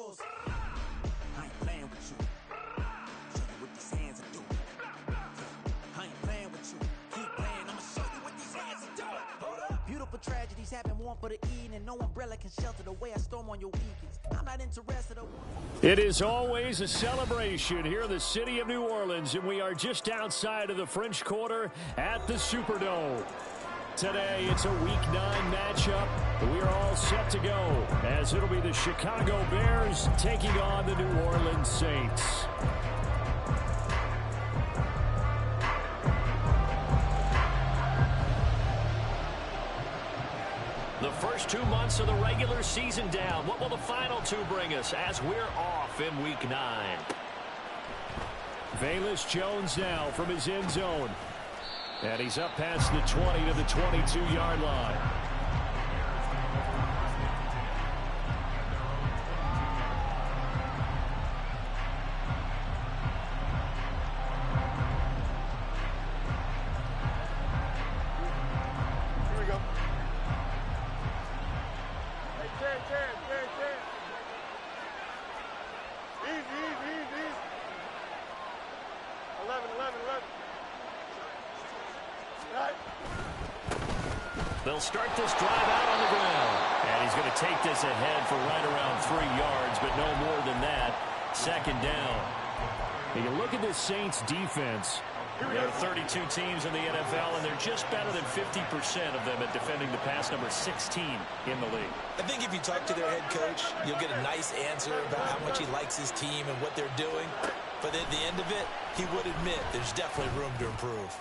goes. I ain't playing with you. Show you what these hands are doing. I ain't playing with you. Keep playing, I'ma show you what these hands are doing. Hold up. Beautiful tragedies happen one for the evening. No umbrella can shelter the way I storm on your weekends. I'm not interested in. It is always a celebration here in the city of New Orleans, and we are just outside of the French Quarter at the Superdome. Today, it's a Week 9 matchup. We are all set to go, as it'll be the Chicago Bears taking on the New Orleans Saints. The first 2 months of the regular season down. What will the final 2 bring us as we're off in Week 9? Velus Jones now from his end zone. And he's up past the 20 to the 22-yard line. Here we go. Hey, Terry. Easy. 11. They'll start this drive out on the ground. And he's going to take this ahead for right around 3 yards, but no more than that. Second down. You can look at this Saints defense. There are 32 teams in the NFL, and they're just better than 50% of them at defending the pass, number 16 in the league. I think if you talk to their head coach, you'll get a nice answer about how much he likes his team and what they're doing. But at the end of it, he would admit there's definitely room to improve.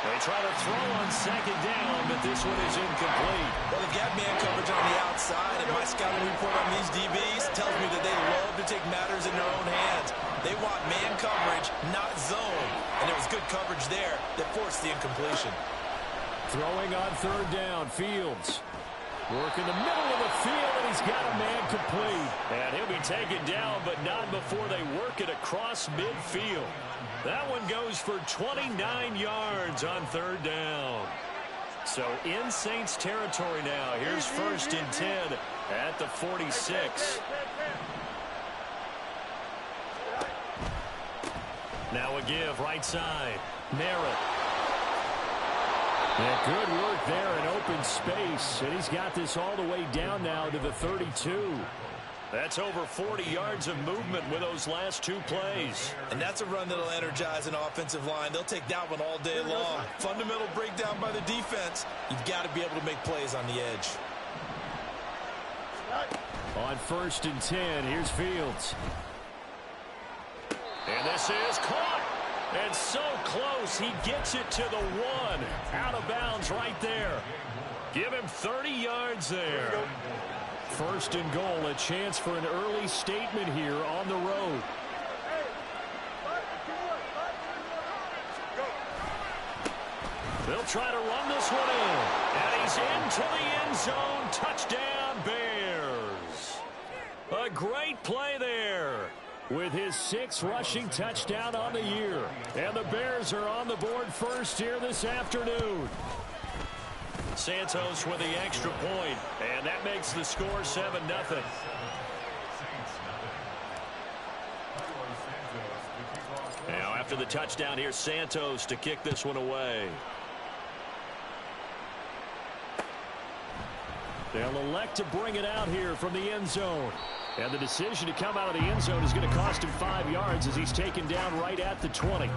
They try to throw on second down, but this one is incomplete. Well, they've got man coverage on the outside, and my scouting report on these DBs tells me that they love to take matters in their own hands. They want man coverage, not zone. And there was good coverage there that forced the incompletion. Throwing on third down, Fields. Work in the middle of the field, and he's got a man complete. And he'll be taken down, but not before they work it across midfield. That one goes for 29 yards on third down. So in Saints territory now. Here's first and 10 at the 46. Now a give right side. Merritt. Yeah, good work there in open space. And he's got this all the way down now to the 32. That's over 40 yards of movement with those last 2 plays. And that's a run that'll energize an offensive line. They'll take that one all day long. Fundamental breakdown by the defense. You've got to be able to make plays on the edge. On first and 10, here's Fields. And this is caught. And so close, he gets it to the 1. Out of bounds right there. Give him 30 yards there. First and goal, a chance for an early statement here on the road. They'll try to run this one in. And he's into the end zone. Touchdown, Bears. A great play there with his 6th rushing touchdown on the year. And the Bears are on the board first here this afternoon. Santos with the extra point, and that makes the score 7-0. Now after the touchdown, here's Santos to kick this one away. They'll elect to bring it out here from the end zone. And the decision to come out of the end zone is going to cost him 5 yards as he's taken down right at the 20.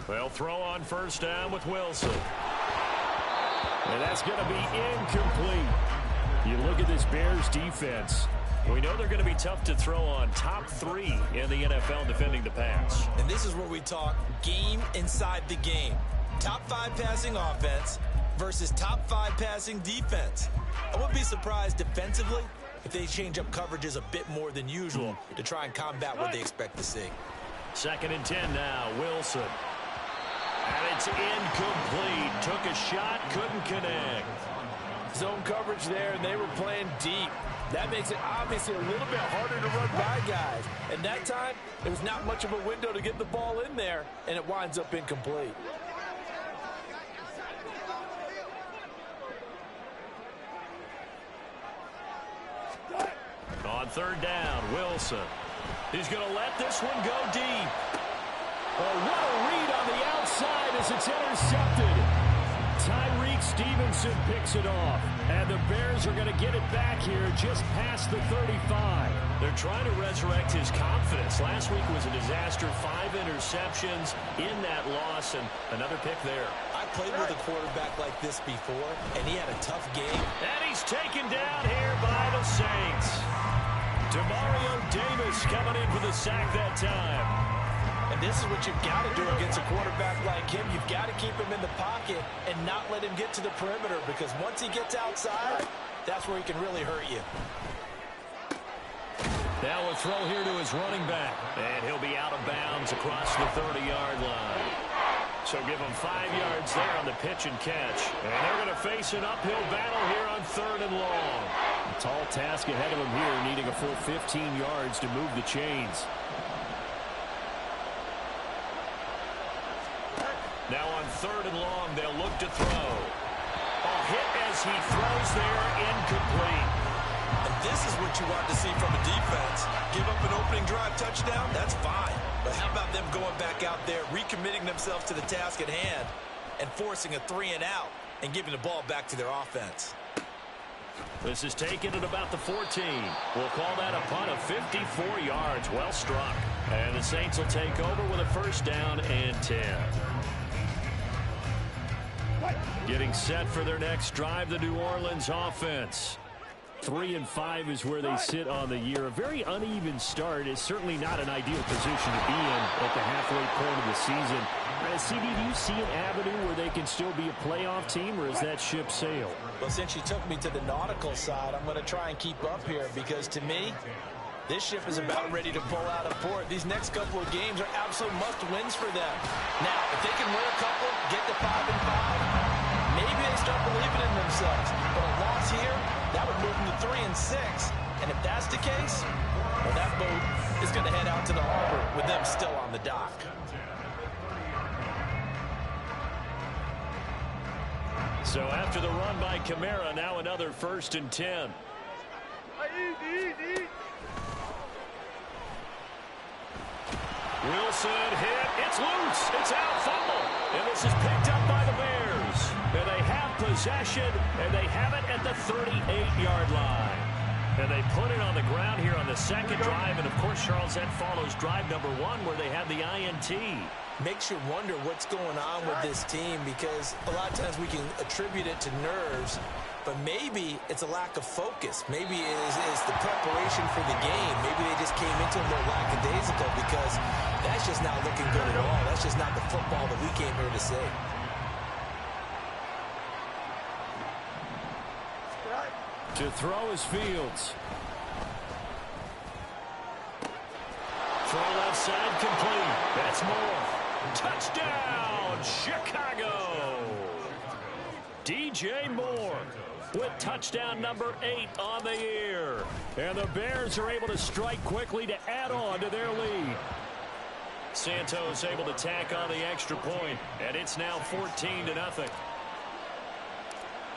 They'll throw on first down with Wilson. And that's going to be incomplete. You look at this Bears defense. We know they're going to be tough to throw on. Top 3 in the NFL defending the pass. And this is where we talk game inside the game. Top 5 passing offense versus top 5 passing defense. I wouldn't be surprised defensively if they change up coverages a bit more than usual to try and combat what they expect to see. Second and 10 now, Wilson. And it's incomplete. Took a shot, couldn't connect. Zone coverage there, and they were playing deep. That makes it obviously a little bit harder to run by guys. And that time, it was not much of a window to get the ball in there, and it winds up incomplete. On third down, Wilson. He's going to let this one go deep. Oh, what a read on the outside as it's intercepted. Tyreek Stevenson picks it off. And the Bears are going to get it back here just past the 35. They're trying to resurrect his confidence. Last week was a disaster. 5 interceptions in that loss, and another pick there. I played with a quarterback like this before, and he had a tough game. And he's taken down here by the Saints. Demario Davis coming in for the sack that time. And this is what you've got to do against a quarterback like him. You've got to keep him in the pocket and not let him get to the perimeter, because once he gets outside, that's where he can really hurt you. Now a throw here to his running back. And he'll be out of bounds across the 30-yard line. So give him 5 yards there on the pitch and catch. And they're going to face an uphill battle here on 3rd and long. A tall task ahead of him here, needing a full 15 yards to move the chains. Now on 3rd and long, they'll look to throw. A hit as he throws there, incomplete. And this is what you want to see from a defense. Give up an opening drive touchdown, that's fine. But how about them going back out there, recommitting themselves to the task at hand, and forcing a 3-and-out and giving the ball back to their offense. This is taken at about the 14. We'll call that a punt of 54 yards. Well struck. And the Saints will take over with a 1st down and 10. Getting set for their next drive, the New Orleans offense. 3-5 is where they sit on the year. A very uneven start is certainly not an ideal position to be in at the halfway point of the season. CD, do you see an avenue where they can still be a playoff team, or is that ship sailed? Well, since you took me to the nautical side, I'm going to try and keep up here, because to me, this ship is about ready to pull out of port. These next couple of games are absolute must-wins for them. Now, if they can win a couple, get to 5-5, maybe they start believing in themselves. But a loss here, that would move them to 3-6. And if that's the case, well, that boat is going to head out to the harbor with them still on the dock. So after the run by Kamara, now another 1st and 10. Wilson hit. It's loose. It's out. Fumble. And this is picked up by the Bears. And they have possession, and they have it at the 38-yard line. And they put it on the ground here on the 2nd drive. And, of course, Charles, that follows drive number 1 where they had the INT. Makes you wonder what's going on with this team, because a lot of times we can attribute it to nerves, but maybe it's a lack of focus. Maybe it's the preparation for the game. Maybe they just came into it a little lackadaisical, because that's just not looking good at all. That's just not the football that we came here to see. To throw is Fields. Throw left side complete. That's Moore. Touchdown, Chicago! DJ Moore with touchdown number 8 on the year. And the Bears are able to strike quickly to add on to their lead. Santos able to tack on the extra point, and it's now 14-0.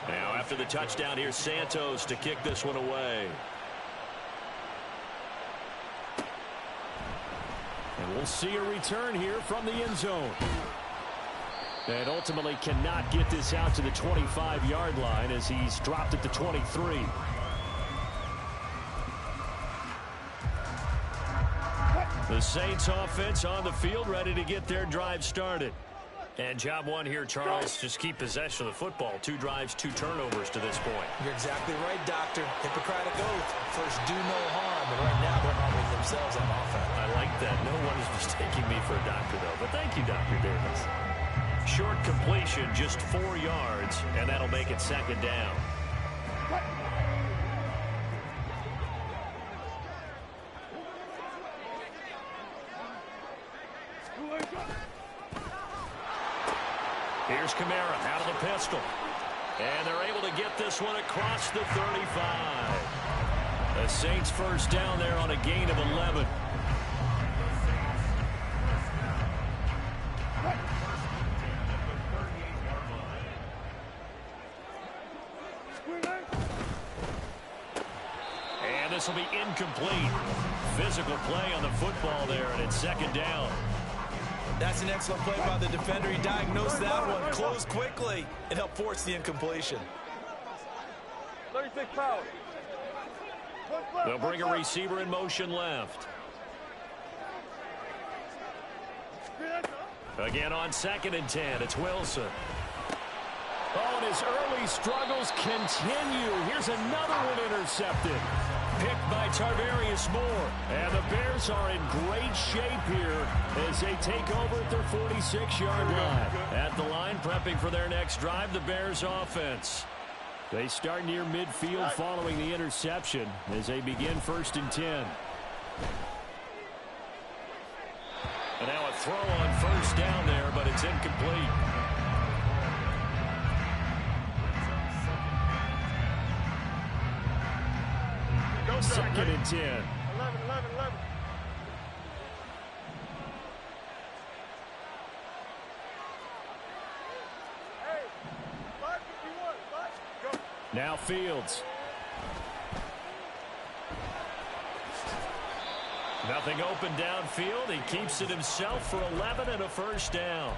Now after the touchdown, here's Santos to kick this one away. And we'll see a return here from the end zone. And ultimately cannot get this out to the 25-yard line as he's dropped at the 23. The Saints offense on the field, ready to get their drive started. And job 1 here, Charles, just keep possession of the football. 2 drives, 2 turnovers to this point. You're exactly right, Doctor. Hippocratic oath. First, do no harm. And right now, they're harming themselves on offense. I like that. No one is mistaking me for a doctor, though. But thank you, Dr. Davis. Short completion, just 4 yards, and that'll make it 2nd down. Here's Kamara out of the pistol. And they're able to get this one across the 35. The Saints first down there on a gain of 11. And this will be incomplete. Physical play on the football there, and it's second down. That's an excellent play by the defender. He diagnosed that one, closed quickly, and helped force the incompletion. 36 power. They'll bring a receiver in motion left. Again on 2nd and 10, it's Wilson. Oh, and his early struggles continue. Here's another one intercepted. Picked by Tarvarius Moore. And the Bears are in great shape here as they take over at their 46-yard line. At the line, prepping for their next drive, the Bears offense. They start near midfield following the interception as they begin 1st and 10. And now a throw on 1st down there, but it's incomplete. Second and 10. 11. Hey, 551. Go. Now Fields. Nothing open downfield. He keeps it himself for 11 and a 1st down.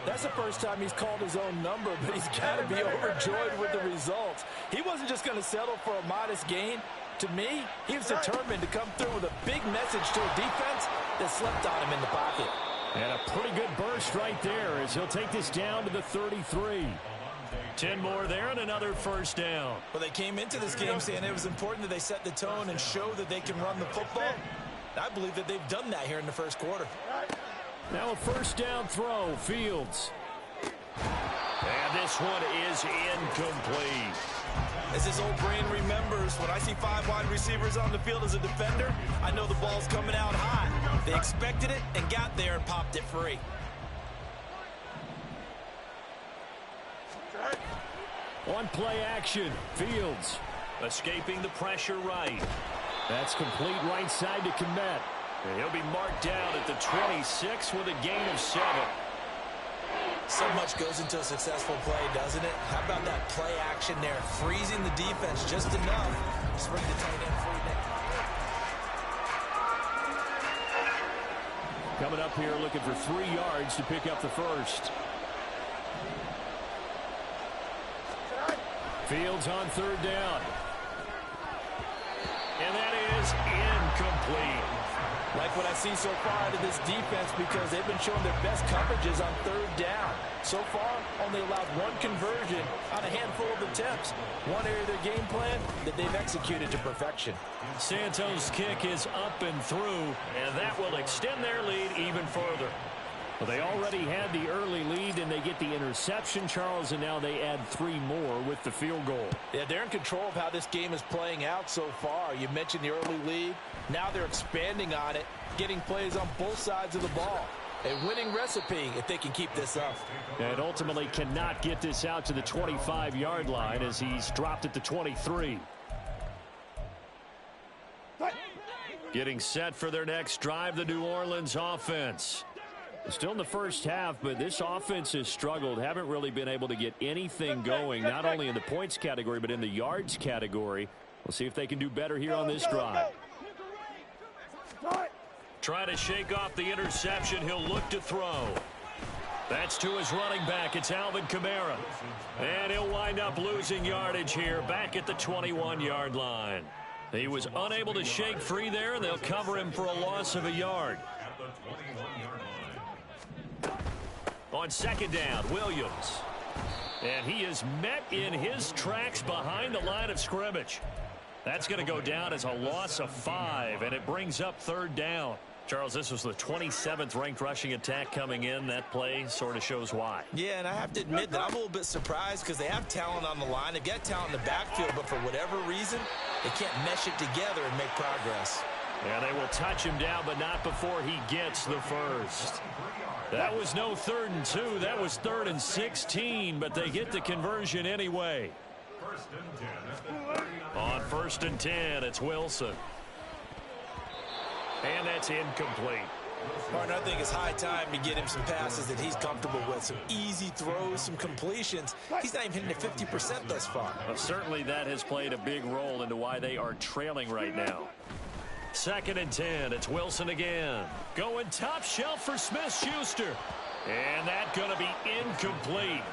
That's the first time he's called his own number, but he's got to be overjoyed with the results. He wasn't just going to settle for a modest gain. To me, he was determined to come through with a big message to a defense that slept on him in the pocket. And a pretty good burst right there as he'll take this down to the 33. 10 more there and another 1st down. Well, they came into this game saying it was important that they set the tone and show that they can run the football. I believe that they've done that here in the 1st quarter. Now a 1st down throw, Fields. And this one is incomplete. As his old brain remembers, when I see 5 wide receivers on the field as a defender, I know the ball's coming out hot. They expected it and got there and popped it free. On play action, Fields escaping the pressure right. That's complete right side to Kmet. And he'll be marked down at the 26 with a gain of 7. So much goes into a successful play, doesn't it? How about that play action there, freezing the defense just enough to bring the tight end free now. Coming up here looking for 3 yards to pick up the 1st. Fields on 3rd down. And that is incomplete. Like what I've seen so far out of this defense because they've been showing their best coverages on 3rd down. So far, only allowed 1 conversion on a handful of attempts. One area of their game plan that they've executed to perfection. Santos' kick is up and through, and that will extend their lead even further. Well, they already had the early lead, and they get the interception, Charles, and now they add 3 more with the field goal. Yeah, they're in control of how this game is playing out so far. You mentioned the early lead. Now they're expanding on it, getting plays on both sides of the ball. A winning recipe if they can keep this up. And ultimately cannot get this out to the 25-yard line as he's dropped at the 23. Getting set for their next drive, the New Orleans offense. Still in the 1st half, but this offense has struggled. Haven't really been able to get anything going, not only in the points category, but in the yards category. We'll see if they can do better here on this drive. Trying to shake off the interception. He'll look to throw. That's to his running back. It's Alvin Kamara. And he'll wind up losing yardage here back at the 21-yard line. He was unable to shake free there, and they'll cover him for a loss of a yard. On 2nd down, Williams. And he is met in his tracks behind the line of scrimmage. That's going to go down as a loss of 5, and it brings up 3rd down. Charles, this was the 27th ranked rushing attack coming in. That play sort of shows why. Yeah, and I have to admit that I'm a little bit surprised because they have talent on the line. They've got talent in the backfield, but for whatever reason, they can't mesh it together and make progress. And they will touch him down, but not before he gets the 1st. That was no 3rd and 2. That was 3rd and 16, but they get the conversion anyway. On 1st and 10, it's Wilson. And that's incomplete. Partner, I think it's high time to get him some passes that he's comfortable with. Some easy throws, some completions. He's not even hitting at 50% thus far. Well, certainly that has played a big role into why they are trailing right now. 2nd and 10. It's Wilson again. Going top shelf for Smith-Schuster. And that's going to be incomplete.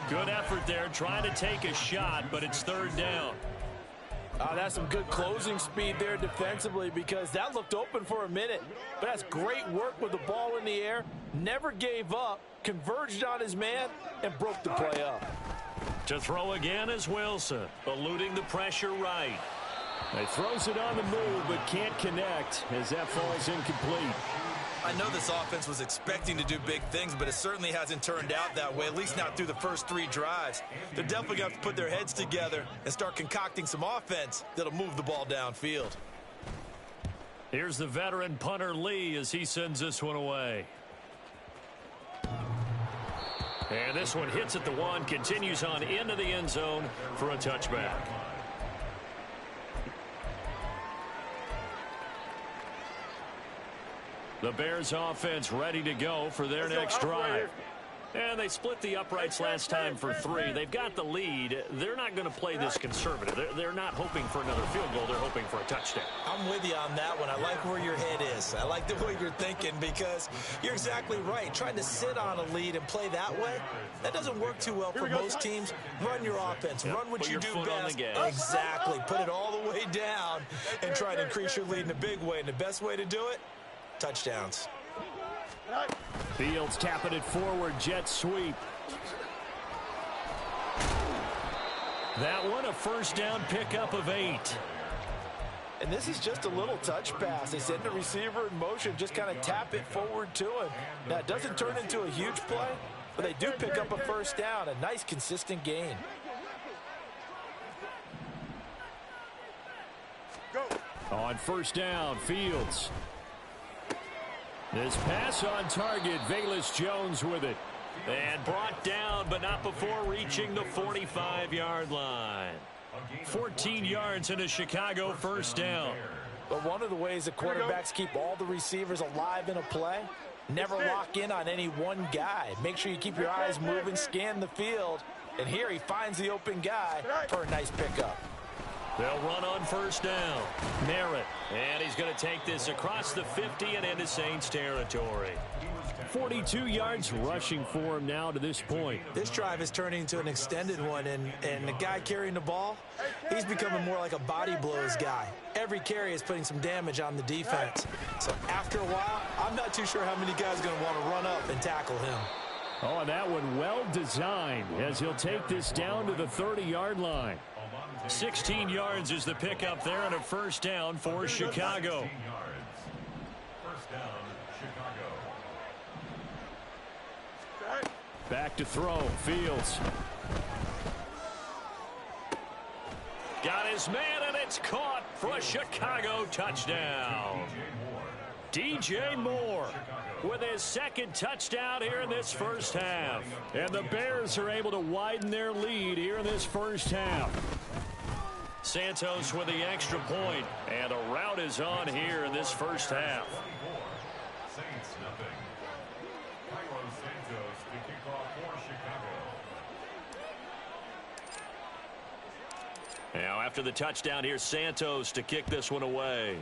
Good effort there trying to take a shot, but it's 3rd down. That's some good closing speed there defensively because that looked open for a minute. But that's great work with the ball in the air. Never gave up, converged on his man, and broke the play up. To throw again is Wilson, eluding the pressure right. He throws it on the move but can't connect as that falls incomplete. I know this offense was expecting to do big things, but it certainly hasn't turned out that way, at least not through the first 3 drives. They're definitely going to have to put their heads together and start concocting some offense that'll move the ball downfield. Here's the veteran punter Lee as he sends this one away. And this one hits at the 1, continues on into the end zone for a touchback. The Bears offense ready to go for their next drive. And they split the uprights last time for 3. They've got the lead. They're not going to play this conservative. They're not hoping for another field goal. They're hoping for a touchdown. I'm with you on that one. I like where your head is. I like the way you're thinking because you're exactly right. Trying to sit on a lead and play that way, that doesn't work too well for most teams. Run your offense. Run what you do best. Exactly. Put it all the way down and try to increase your lead in a big way. And the best way to do it, touchdowns. Fields tapping it forward, jet sweep. That one a 1st down pickup of 8. And this is just a little touch pass. They send the receiver in motion, just kind of tap it forward to him. Now, it doesn't turn into a huge play, but they do pick up a 1st down, a nice consistent gain. On 1st down, Fields. This pass on target, Velus Jones with it. And brought down, but not before reaching the 45-yard line. 14 yards and a Chicago 1st down. But one of the ways that quarterbacks keep all the receivers alive in a play, never lock in on any one guy. Make sure you keep your eyes moving, scan the field. And here he finds the open guy for a nice pickup. They'll run on 1st down. Merritt. And he's going to take this across the 50 and into Saints territory. 42 yards rushing for him now to this point. This drive is turning into an extended one, and the guy carrying the ball, he's becoming more like a body blows guy. Every carry is putting some damage on the defense. So after a while, I'm not too sure how many guys are going to want to run up and tackle him. Oh, and that one well designed as he'll take this down to the 30-yard line. 16 yards is the pickup there on a 1st down for Chicago. Back to throw, Fields. Got his man, and it's caught for a Chicago touchdown. DJ Moore with his 2nd touchdown here in this 1st half. And the Bears are able to widen their lead here in this 1st half. Santos with the extra point, and a rout is on here in this 1st half. Now after the touchdown, here's Santos to kick this one away.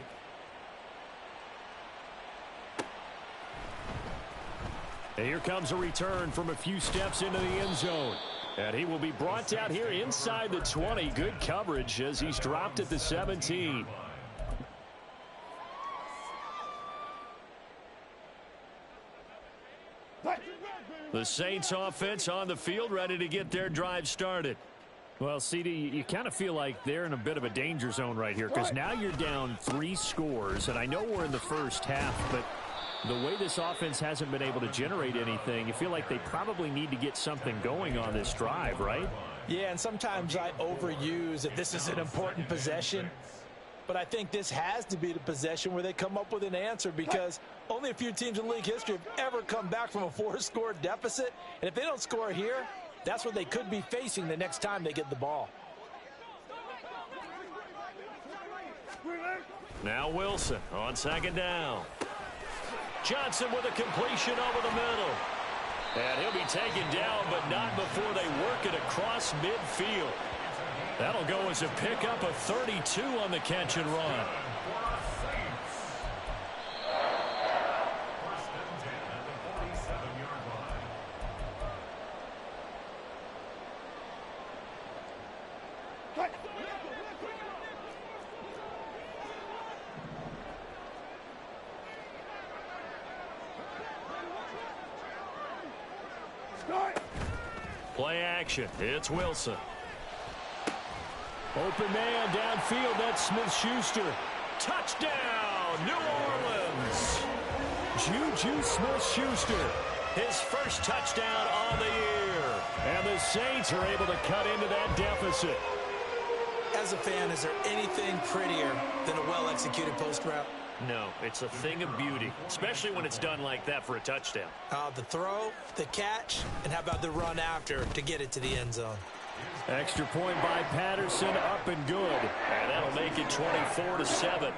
And here comes a return from a few steps into the end zone. And he will be brought down here inside the 20. Good coverage as he's dropped at the 17. The Saints offense on the field ready to get their drive started. Well, CD, you kind of feel like they're in a bit of a danger zone right here because now you're down 3 scores. And I know we're in the 1st half, but the way this offense hasn't been able to generate anything, you feel like they probably need to get something going on this drive, right? Yeah, and sometimes I overuse that this is an important possession. but I think this has to be the possession where they come up with an answer, because only a few teams in league history have ever come back from a 4-score deficit. And if they don't score here, that's what they could be facing the next time they get the ball. Now Wilson on second down. Johnson with a completion over the middle. And he'll be taken down, but not before they work it across midfield. That'll go as a pickup of 32 on the catch and run. Play action. It's Wilson. Open man downfield. That's Smith-Schuster. Touchdown, New Orleans. Juju Smith-Schuster. His first touchdown on the year. And the Saints are able to cut into that deficit. As a fan, is there anything prettier than a well-executed post route? No, it's a thing of beauty, especially when it's done like that for a touchdown. The throw, the catch, and how about the run after to get it to the end zone? Extra point by Patterson, up and good. And that'll make it 24-7.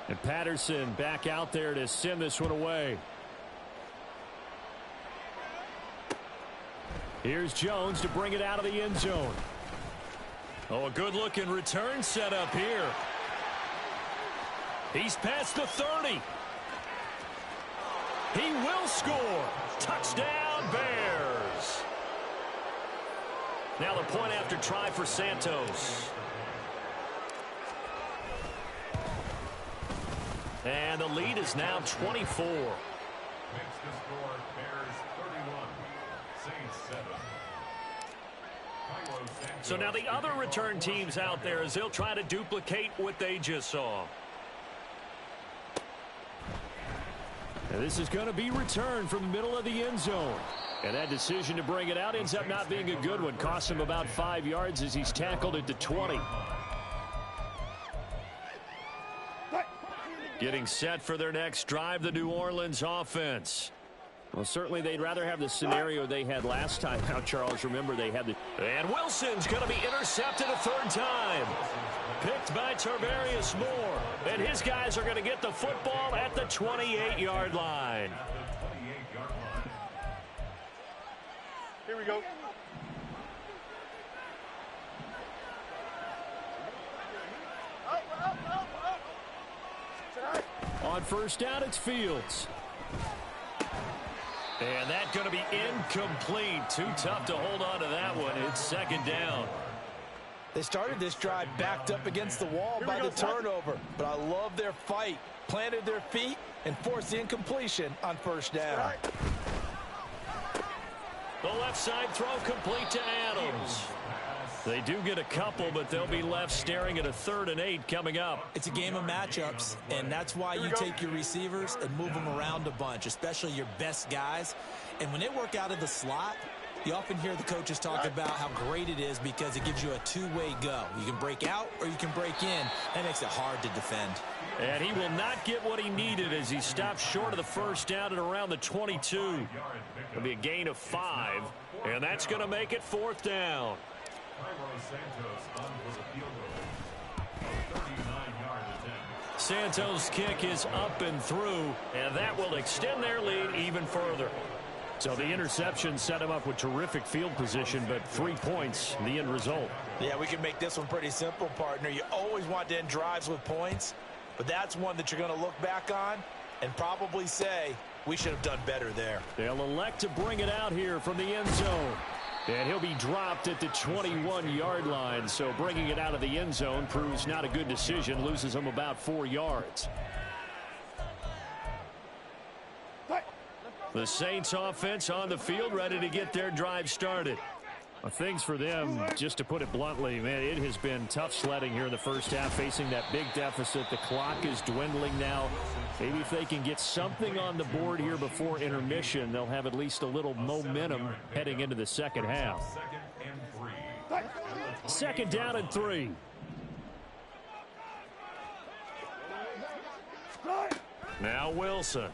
And Patterson back out there to send this one away. Here's Jones to bring it out of the end zone. Oh, a good-looking return set up here. He's past the 30. He will score. Touchdown, Bears. Now the point after try for Santos. And the lead is now 24. So now the other return teams out there, as they'll try to duplicate what they just saw. And this is going to be returned from the middle of the end zone. And that decision to bring it out ends up not being a good one. Costs him about 5 yards as he's tackled at the 20. Getting set for their next drive, the New Orleans offense. Well, certainly they'd rather have the scenario they had last time out, Charles. Remember, they had the... And Wilson's going to be intercepted a third time. Picked by Tarvarius Moore. And his guys are going to get the football at the 28-yard line. Here we go. On first down, it's Fields. And that's going to be incomplete. Too tough to hold on to that one. It's second down. They started this drive backed up against the wall by the turnover, but I love their fight. Planted their feet and forced the incompletion on first down. The left side throw complete to Adams. They do get a couple, but they'll be left staring at a 3rd and 8 coming up. It's a game of matchups, and that's why you take your receivers and move them around a bunch, especially your best guys. And when they work out of the slot, you often hear the coaches talk about how great it is because it gives you a two-way go. You can break out or you can break in. That makes it hard to defend. And he will not get what he needed as he stops short of the first down at around the 22. It'll be a gain of 5, and that's going to make it 4th down. Santos' kick is up and through, and that will extend their lead even further. So the interception set him up with terrific field position, but 3 points, the end result. Yeah, we can make this one pretty simple, partner. You always want to end drives with points, but that's one that you're going to look back on and probably say, we should have done better there. They'll elect to bring it out here from the end zone. And he'll be dropped at the 21-yard line, so bringing it out of the end zone proves not a good decision, loses him about 4 yards. The Saints offense on the field, ready to get their drive started. Things for them, just to put it bluntly, man, it has been tough sledding here in the first half, facing that big deficit. The clock is dwindling now. Maybe if they can get something on the board here before intermission, they'll have at least a little momentum heading into the second half. Second down and 3. Now Wilson.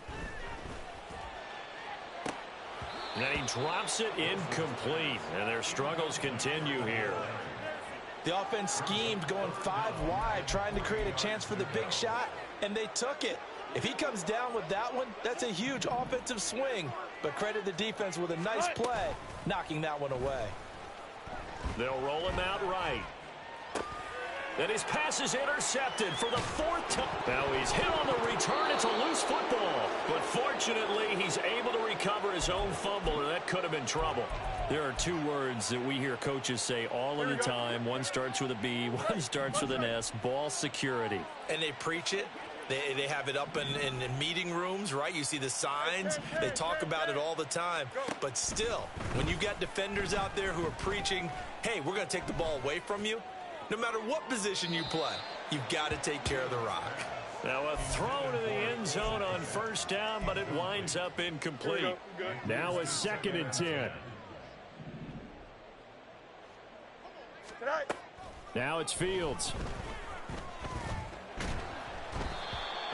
And he drops it incomplete, and their struggles continue here. The offense schemed going 5 wide, trying to create a chance for the big shot, and they took it. If he comes down with that one, that's a huge offensive swing. But credit the defense with a nice play, knocking that one away. They'll roll him out right. And his pass is intercepted for the 4th time. Now he's hit on the return. It's a loose football. But fortunately, he's able to recover his own fumble, or that could have been trouble. There are 2 words that we hear coaches say all of the time. One starts with a B, one starts with an S. Ball security. And they preach it. They have it up in meeting rooms, right? You see the signs. They talk about it all the time. But still, when you got defenders out there who are preaching, hey, we're going to take the ball away from you, no matter what position you play, you've got to take care of the rock. Now a throw to the end zone on first down, but it winds up incomplete. Now a 2nd and 10. Now it's Fields.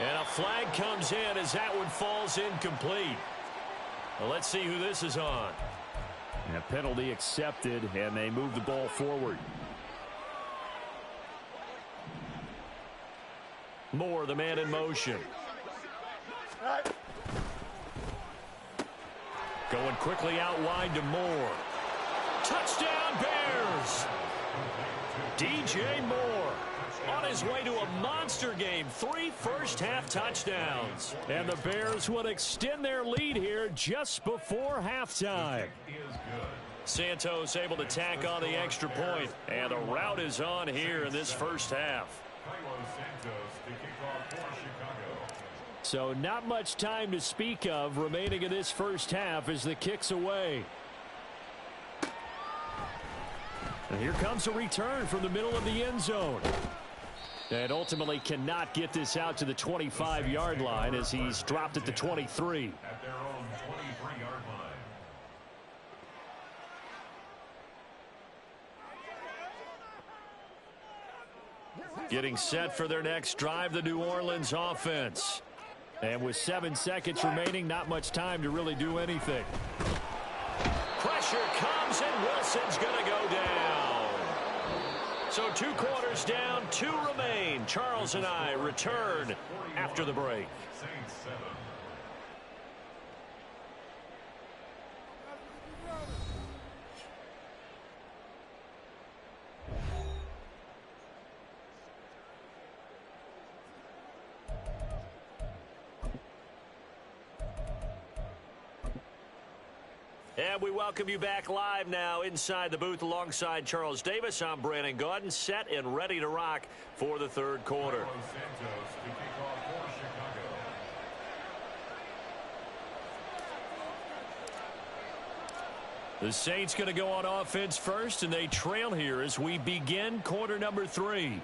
And a flag comes in as that one falls incomplete. Well, let's see who this is on. And a penalty accepted, and they move the ball forward. Moore, the man in motion. Going quickly out wide to Moore. Touchdown, Bears! DJ Moore on his way to a monster game. 3 first-half touchdowns. And the Bears would extend their lead here just before halftime. Santos able to tack on the extra point. And a rout is on here in this first half. So not much time to speak of remaining in this first half as the kick's away. And here comes a return from the middle of the end zone. And ultimately cannot get this out to the 25-yard line as he's dropped at the 23. At their own 23-yard line. Getting set for their next drive, the New Orleans offense. And with 7 seconds remaining, not much time to really do anything. Pressure comes, and Wilson's going to go down. So 2 quarters down, 2 remain. Charles and I return after the break. Saints 7. And we welcome you back live now inside the booth alongside Charles Davis. I'm Brandon Gaudin, set and ready to rock for the 3rd quarter. Santos to kick off for Chicago. The Saints going to go on offense first, and they trail here as we begin quarter number 3.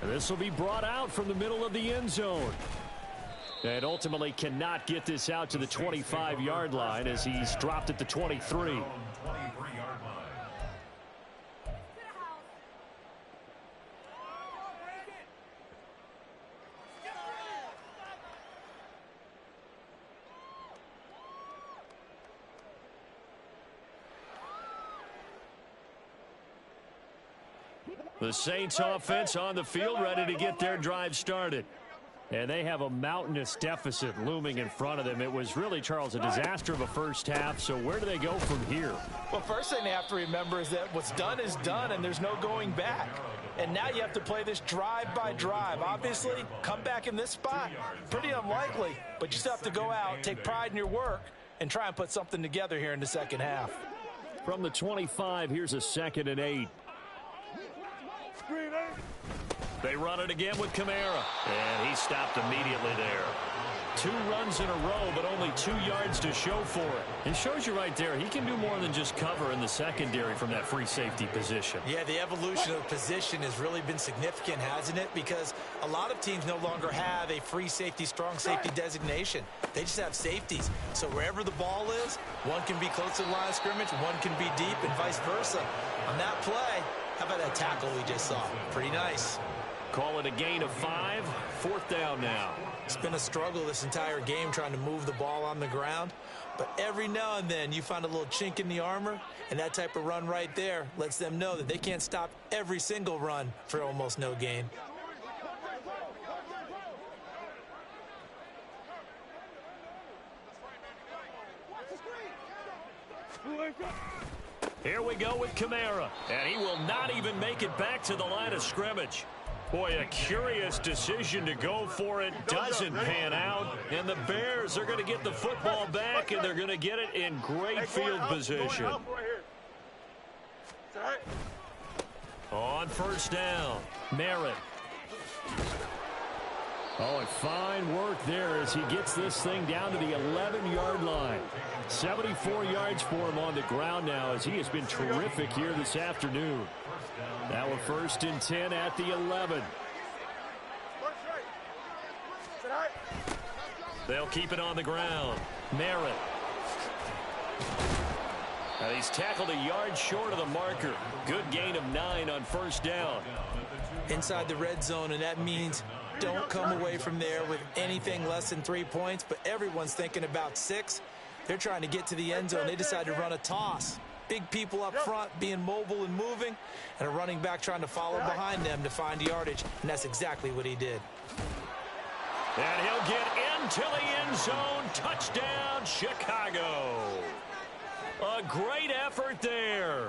And this will be brought out from the middle of the end zone. And ultimately cannot get this out to the 25-yard line as he's dropped at the 23. 23-yard line. The Saints offense on the field, ready to get their drive started. And they have a mountainous deficit looming in front of them. It was really, Charles, a disaster of a first half. So where do they go from here? Well, first thing they have to remember is that what's done is done, and there's no going back. And now you have to play this drive by drive. Obviously, come back in this spot, pretty unlikely. But you still have to go out, take pride in your work, and try and put something together here in the second half. From the 25, here's a 2nd and 8. They run it again with Kamara. And he stopped immediately there. 2 runs in a row, but only 2 yards to show for it. It shows you right there, he can do more than just cover in the secondary from that free safety position. Yeah, the evolution of the position has really been significant, hasn't it? Because a lot of teams no longer have a free safety, strong safety designation. They just have safeties. So wherever the ball is, one can be close to the line of scrimmage, one can be deep, and vice versa. On that play, how about that tackle we just saw? Pretty nice. Call it a gain of 5, 4th down now. It's been a struggle this entire game trying to move the ball on the ground. But every now and then you find a little chink in the armor, and that type of run right there lets them know that they can't stop every single run for almost no gain. Here we go with Kamara, and he will not even make it back to the line of scrimmage. Boy, a curious decision to go for it. Doesn't pan out. And the Bears are going to get the football back, and they're going to get it in great field position. On 1st down, Merritt. Oh, and fine work there as he gets this thing down to the 11-yard line. 74 yards for him on the ground now as he has been terrific here this afternoon. Now we're 1st and 10 at the 11. They'll keep it on the ground. Merritt. Now he's tackled a yard short of the marker. Good gain of 9 on 1st down. Inside the red zone, and that means don't come away from there with anything less than 3 points, but everyone's thinking about 6. They're trying to get to the end zone. They decide to run a toss. Big people up front being mobile and moving, and a running back trying to follow behind them to find yardage, and that's exactly what he did. And he'll get into the end zone. Touchdown, Chicago. A great effort there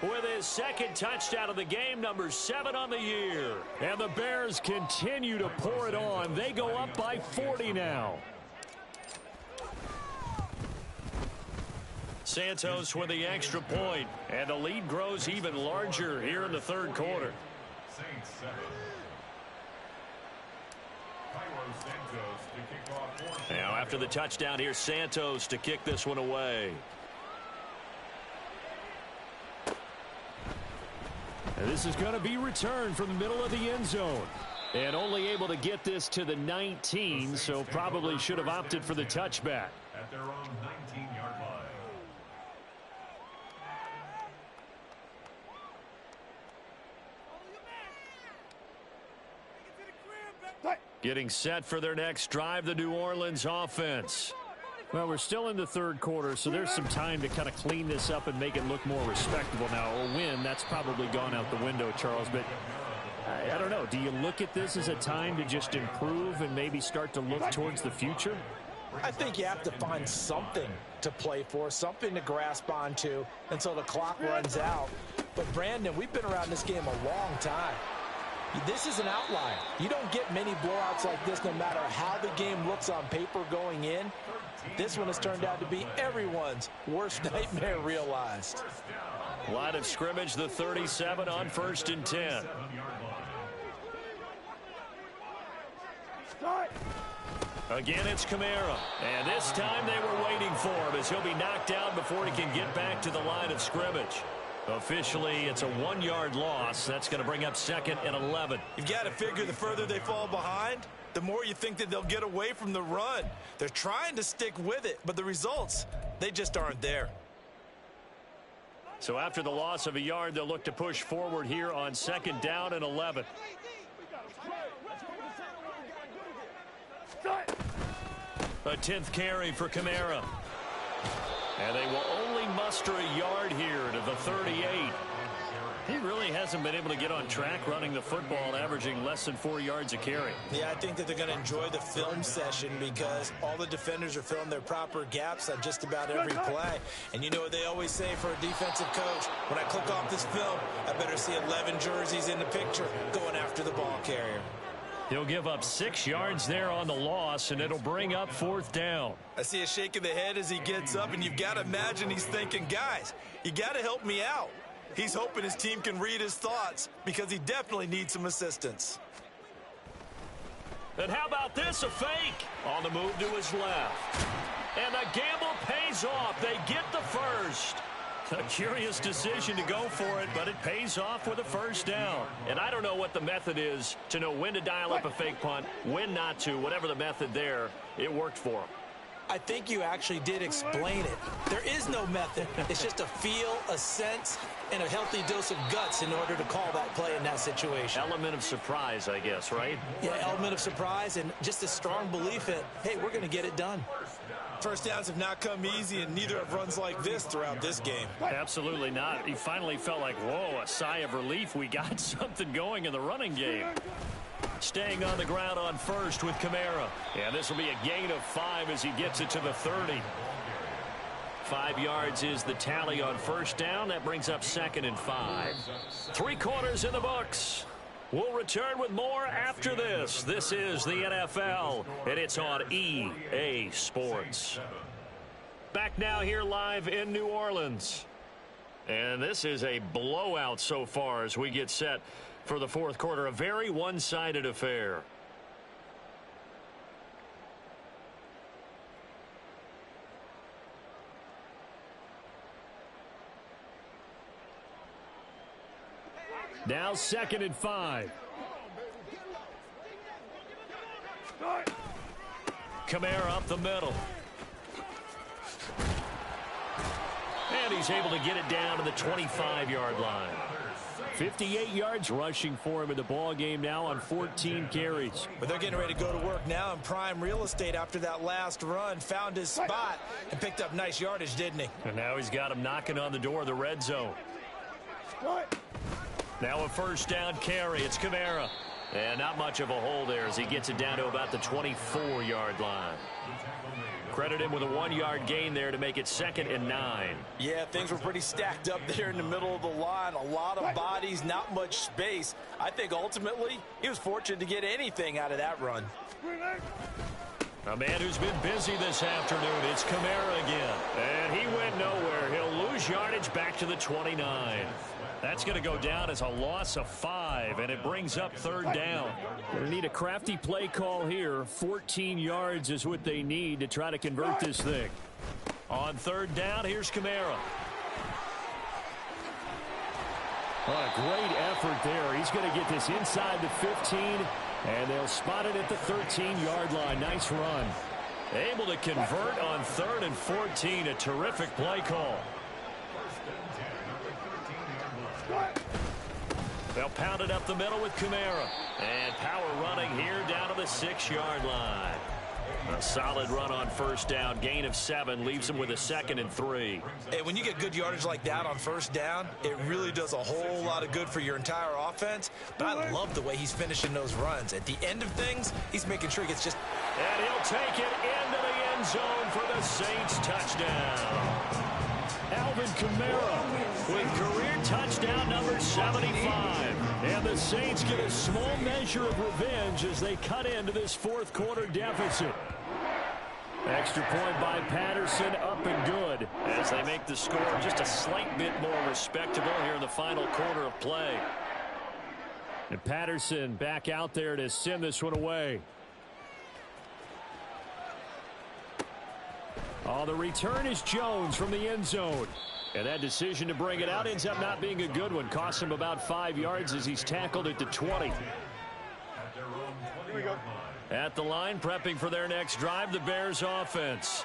with his 2nd touchdown of the game, number 7 on the year. And the Bears continue to pour it on. They go up by 40 now. Santos with the extra point, and the lead grows even larger here in the 3rd quarter. Saints 7. Cairo Santos to kick off. Now after the touchdown, here's Santos to kick this one away. And this is going to be returned from the middle of the end zone. And only able to get this to the 19, so probably should have opted for the touchback. At their own 19-yard line. Getting set for their next drive, the New Orleans offense. Well, we're still in the 3rd quarter, so there's some time to kind of clean this up and make it look more respectable. Now, a win, that's probably gone out the window, Charles, but I don't know. Do you look at this as a time to just improve and maybe start to look towards the future? I think you have to find something to play for, something to grasp onto until the clock runs out. But, Brandon, we've been around this game a long time. This is an outlier. You don't get many blowouts like this no matter how the game looks on paper going in. This one has turned out to be everyone's worst nightmare realized. Line of scrimmage, the 37 on 1st and 10. Again, it's Kamara. And this time they were waiting for him as he'll be knocked down before he can get back to the line of scrimmage. Officially, it's a 1-yard loss. That's going to bring up 2nd and 11. You've got to figure the further they fall behind, the more you think that they'll get away from the run. They're trying to stick with it, but the results, they just aren't there. So after the loss of a yard, they'll look to push forward here on 2nd down and 11. A 10th carry for Kamara. And they will only muster a yard here to the 38. He really hasn't been able to get on track running the football, averaging less than 4 yards a carry. Yeah, I think that they're going to enjoy the film session because all the defenders are filling their proper gaps on just about every play. And you know what they always say for a defensive coach? When I click off this film, I better see 11 jerseys in the picture going after the ball carrier. He'll give up 6 yards there on the loss, and it'll bring up 4th down. I see a shake of the head as he gets up, and you've got to imagine he's thinking, guys, you got to help me out. He's hoping his team can read his thoughts because he definitely needs some assistance. And how about this, a fake? On the move to his left. And the gamble pays off. They get the first. A curious decision to go for it, but it pays off with a first down. And I don't know what the method is to know when to dial up a fake punt, when not to, whatever the method there, it worked for him. I think you actually did explain it. There is no method. It's just a feel, a sense, and a healthy dose of guts in order to call that play in that situation. Element of surprise, I guess, right? Yeah, element of surprise and just a strong belief that, hey, we're going to get it done. First downs have not come easy, and neither have runs like this throughout this game. Absolutely not. He finally felt like, whoa, a sigh of relief. We got something going in the running game. Staying on the ground on first with Kamara. And this will be a gain of 5 as he gets it to the 30. 5 yards is the tally on first down. That brings up 2nd and 5. 3 quarters in the books. We'll return with more after this. This is the NFL, and it's on EA Sports. Back now here live in New Orleans. And this is a blowout so far as we get set for the fourth quarter. A very one-sided affair. Now 2nd and 5. Kamara up the middle. And he's able to get it down to the 25-yard line. 58 yards rushing for him in the ball game now on 14 carries. But they're getting ready to go to work now in prime real estate after that last run. Found his spot and picked up nice yardage, didn't he? And now he's got him knocking on the door of the red zone. Now a first down carry. It's Kamara. And not much of a hole there as he gets it down to about the 24-yard line. Credit him with a 1-yard gain there to make it 2nd and 9. Yeah, things were pretty stacked up there in the middle of the line. A lot of bodies, not much space. I think ultimately he was fortunate to get anything out of that run. A man who's been busy this afternoon. It's Kamara again. And he went nowhere. He'll lose yardage back to the 29. That's going to go down as a loss of 5, and it brings up 3rd down. They need a crafty play call here. 14 yards is what they need to try to convert this thing. On 3rd down, here's Kamara. What a great effort there. He's going to get this inside the 15, and they'll spot it at the 13-yard line. Nice run. Able to convert on 3rd and 14. A terrific play call. They'll pound it up the middle with Kamara. And power running here down to the 6-yard line. A solid run on first down. Gain of 7 leaves him with a 2nd and 3. Hey, when you get good yardage like that on first down, it really does a whole lot of good for your entire offense. But I love the way he's finishing those runs. At the end of things, he's making sure he gets just... And he'll take it into the end zone for the Saints touchdown. Alvin Kamara with career touchdown number 75. And the Saints get a small measure of revenge as they cut into this fourth quarter deficit. Extra point by Patterson, up and good as they make the score just a slight bit more respectable here in the final quarter of play. And Patterson back out there to send this one away. Oh, the return is Jones from the end zone. And that decision to bring it out ends up not being a good one. Costs him about 5 yards as he's tackled at the 20. Here we go. At the line, prepping for their next drive, the Bears offense.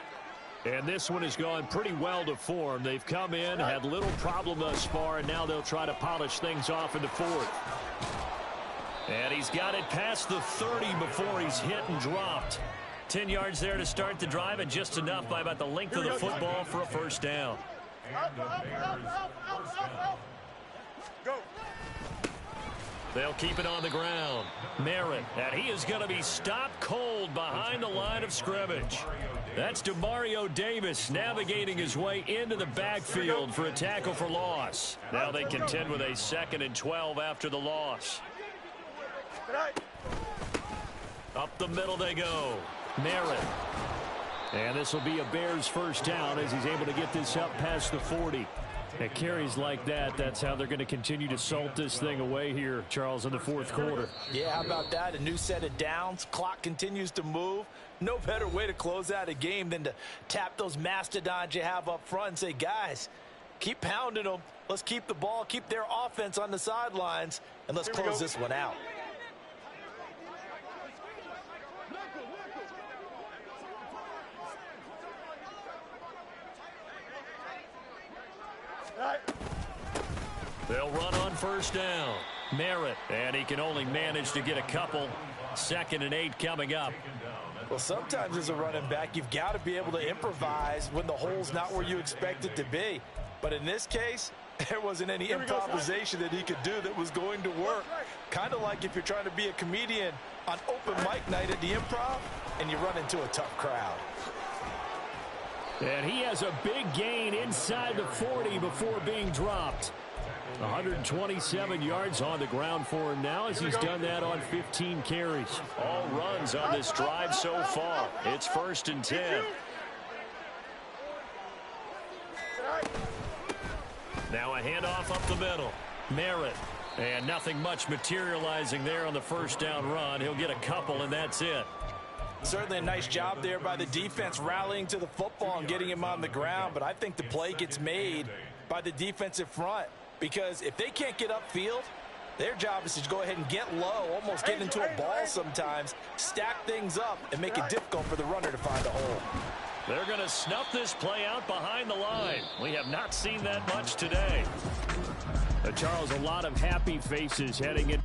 And this one has gone pretty well to form. They've come in, had little problem thus far, and now they'll try to polish things off in the fourth. And he's got it past the 30 before he's hit and dropped. 10 yards there to start the drive, and just enough by about the length of the football for a first down. Go. They'll keep it on the ground. Merritt, and he is going to be stopped cold behind the line of scrimmage. That's Demario Davis navigating his way into the backfield for a tackle for loss. Now they contend with a 2nd and 12 after the loss. Up the middle they go. Merritt. And this will be a Bears first down as he's able to get this up past the 40. And carries like that, that's how they're going to continue to salt this thing away here, Charles, in the fourth quarter. Yeah, how about that? A new set of downs. Clock continues to move. No better way to close out a game than to tap those mastodons you have up front and say, guys, keep pounding them. Let's keep the ball, keep their offense on the sidelines, and let's close this one out. They'll run on first down. Merritt, and he can only manage to get a couple. 2nd and 8 coming up. Well, sometimes as a running back, you've got to be able to improvise when the hole's not where you expect it to be. But in this case, there wasn't any improvisation that he could do that was going to work. Kind of like if you're trying to be a comedian on open mic night at the Improv and you run into a tough crowd. And he has a big gain inside the 40 before being dropped. 127 yards on the ground for him now as he's done that on 15 carries. All runs on this drive so far. It's 1st and 10. Now a handoff up the middle. Merritt. And nothing much materializing there on the first down run. He'll get a couple, and that's it. Certainly a nice job there by the defense rallying to the football and getting him on the ground. But I think the play gets made by the defensive front. Because if they can't get upfield, their job is to go ahead and get low, almost get into a ball sometimes, stack things up, and make it difficult for the runner to find a hole. They're going to snuff this play out behind the line. We have not seen that much today. Charles, a lot of happy faces heading in.